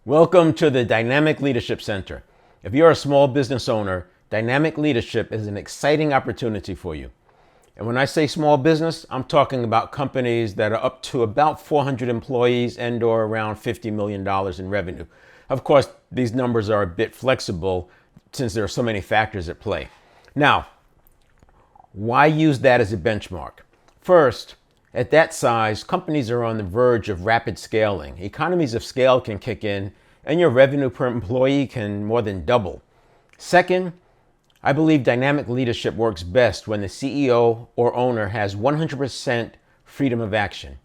Welcome to the Dynamic Leadership Center. If you're a small business owner, dynamic leadership is an exciting opportunity for you. And when I say small business, I'm talking about companies that are up to about 400 employees and or around $50 million in revenue. Of course, these numbers are a bit flexible since there are so many factors at play. Now, why use that as a benchmark? First, at that size, companies are on the verge of rapid scaling. Economies of scale can kick in, and your revenue per employee can more than double. Second, I believe dynamic leadership works best when the CEO or owner has 100% freedom of action.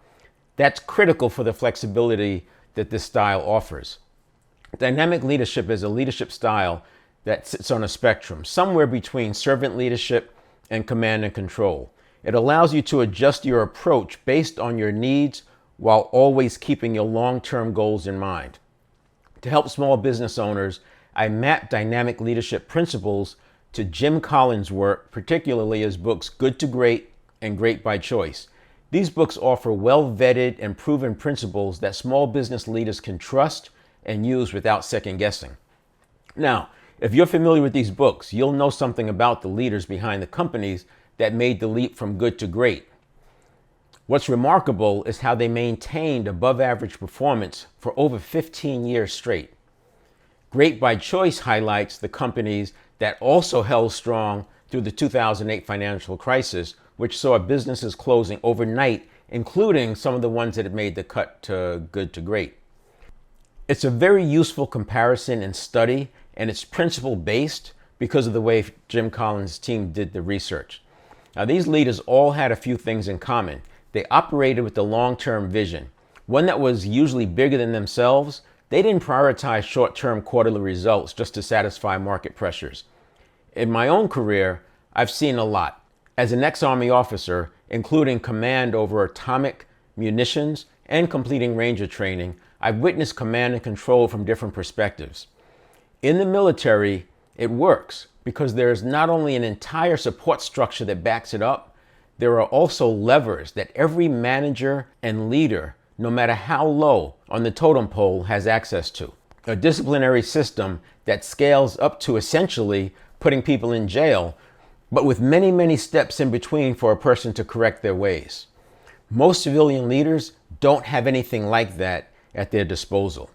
That's critical for the flexibility that this style offers. Dynamic leadership is a leadership style that sits on a spectrum, somewhere between servant leadership and command and control. It allows you to adjust your approach based on your needs while always keeping your long-term goals in mind. To help small business owners, I map dynamic leadership principles to Jim Collins' work, particularly his books Good to Great and Great by Choice. These books offer well-vetted and proven principles that small business leaders can trust and use without second guessing. Now, if you're familiar with these books, you'll know something about the leaders behind the companies that made the leap from good to great. What's remarkable is how they maintained above average performance for over 15 years straight. Great by Choice highlights the companies that also held strong through the 2008 financial crisis, which saw businesses closing overnight, including some of the ones that had made the cut to good to great. It's a very useful comparison and study, and it's principle based because of the way Jim Collins' team did the research. Now, these leaders all had a few things in common. They operated with a long-term vision, one that was usually bigger than themselves. They didn't prioritize short-term quarterly results just to satisfy market pressures. In my own career, I've seen a lot. As an ex-Army officer, including command over atomic munitions and completing Ranger training, I've witnessed command and control from different perspectives. In the military, it works because there is not only an entire support structure that backs it up, there are also levers that every manager and leader, no matter how low on the totem pole, has access to. A disciplinary system that scales up to essentially putting people in jail, but with many, many steps in between for a person to correct their ways. Most civilian leaders don't have anything like that at their disposal.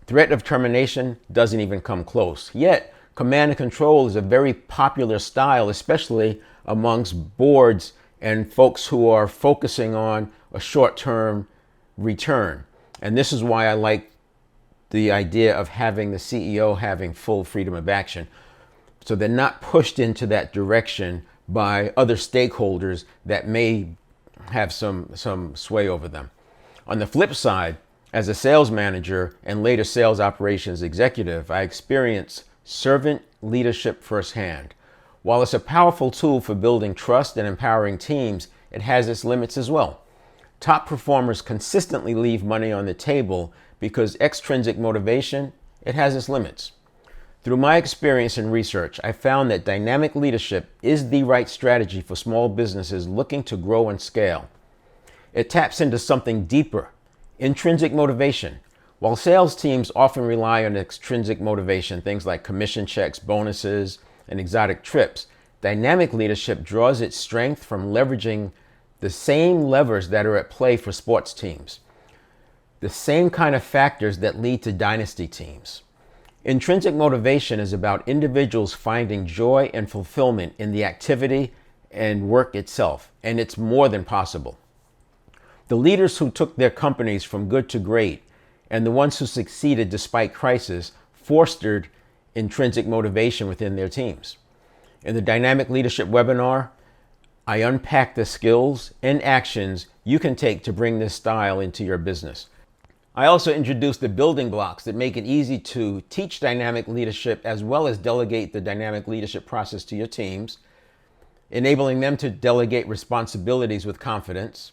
Threat of termination doesn't even come close. Yet, command and control is a very popular style, especially amongst boards and folks who are focusing on a short-term return. And this is why I like the idea of having the CEO having full freedom of action. So they're not pushed into that direction by other stakeholders that may have some sway over them. On the flip side, as a sales manager and later sales operations executive, I experienced servant leadership firsthand. While it's a powerful tool for building trust and empowering teams, it has its limits as well. Top performers consistently leave money on the table because extrinsic motivation, it has its limits. Through my experience and research, I found that dynamic leadership is the right strategy for small businesses looking to grow and scale. It taps into something deeper, intrinsic motivation. While sales teams often rely on extrinsic motivation, things like commission checks, bonuses, and exotic trips, dynamic leadership draws its strength from leveraging the same levers that are at play for sports teams, the same kind of factors that lead to dynasty teams. Intrinsic motivation is about individuals finding joy and fulfillment in the activity and work itself, and it's more than possible. The leaders who took their companies from good to great and the ones who succeeded despite crisis fostered intrinsic motivation within their teams. In the Dynamic Leadership webinar, I unpack the skills and actions you can take to bring this style into your business. I also introduce the building blocks that make it easy to teach dynamic leadership as well as delegate the dynamic leadership process to your teams, enabling them to delegate responsibilities with confidence,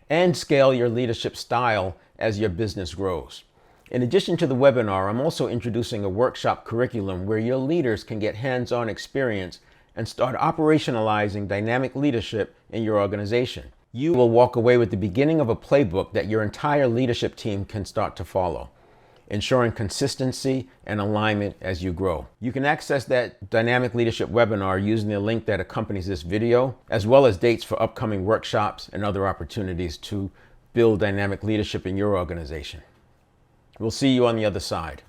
and scale your leadership style as your business grows. In addition to the webinar, I'm also introducing a workshop curriculum where your leaders can get hands-on experience and start operationalizing dynamic leadership in your organization. You will walk away with the beginning of a playbook that your entire leadership team can start to follow. ensuring consistency and alignment as you grow. You can access that Dynamic Leadership webinar using the link that accompanies this video, as well as dates for upcoming workshops and other opportunities to build dynamic leadership in your organization. We'll see you on the other side.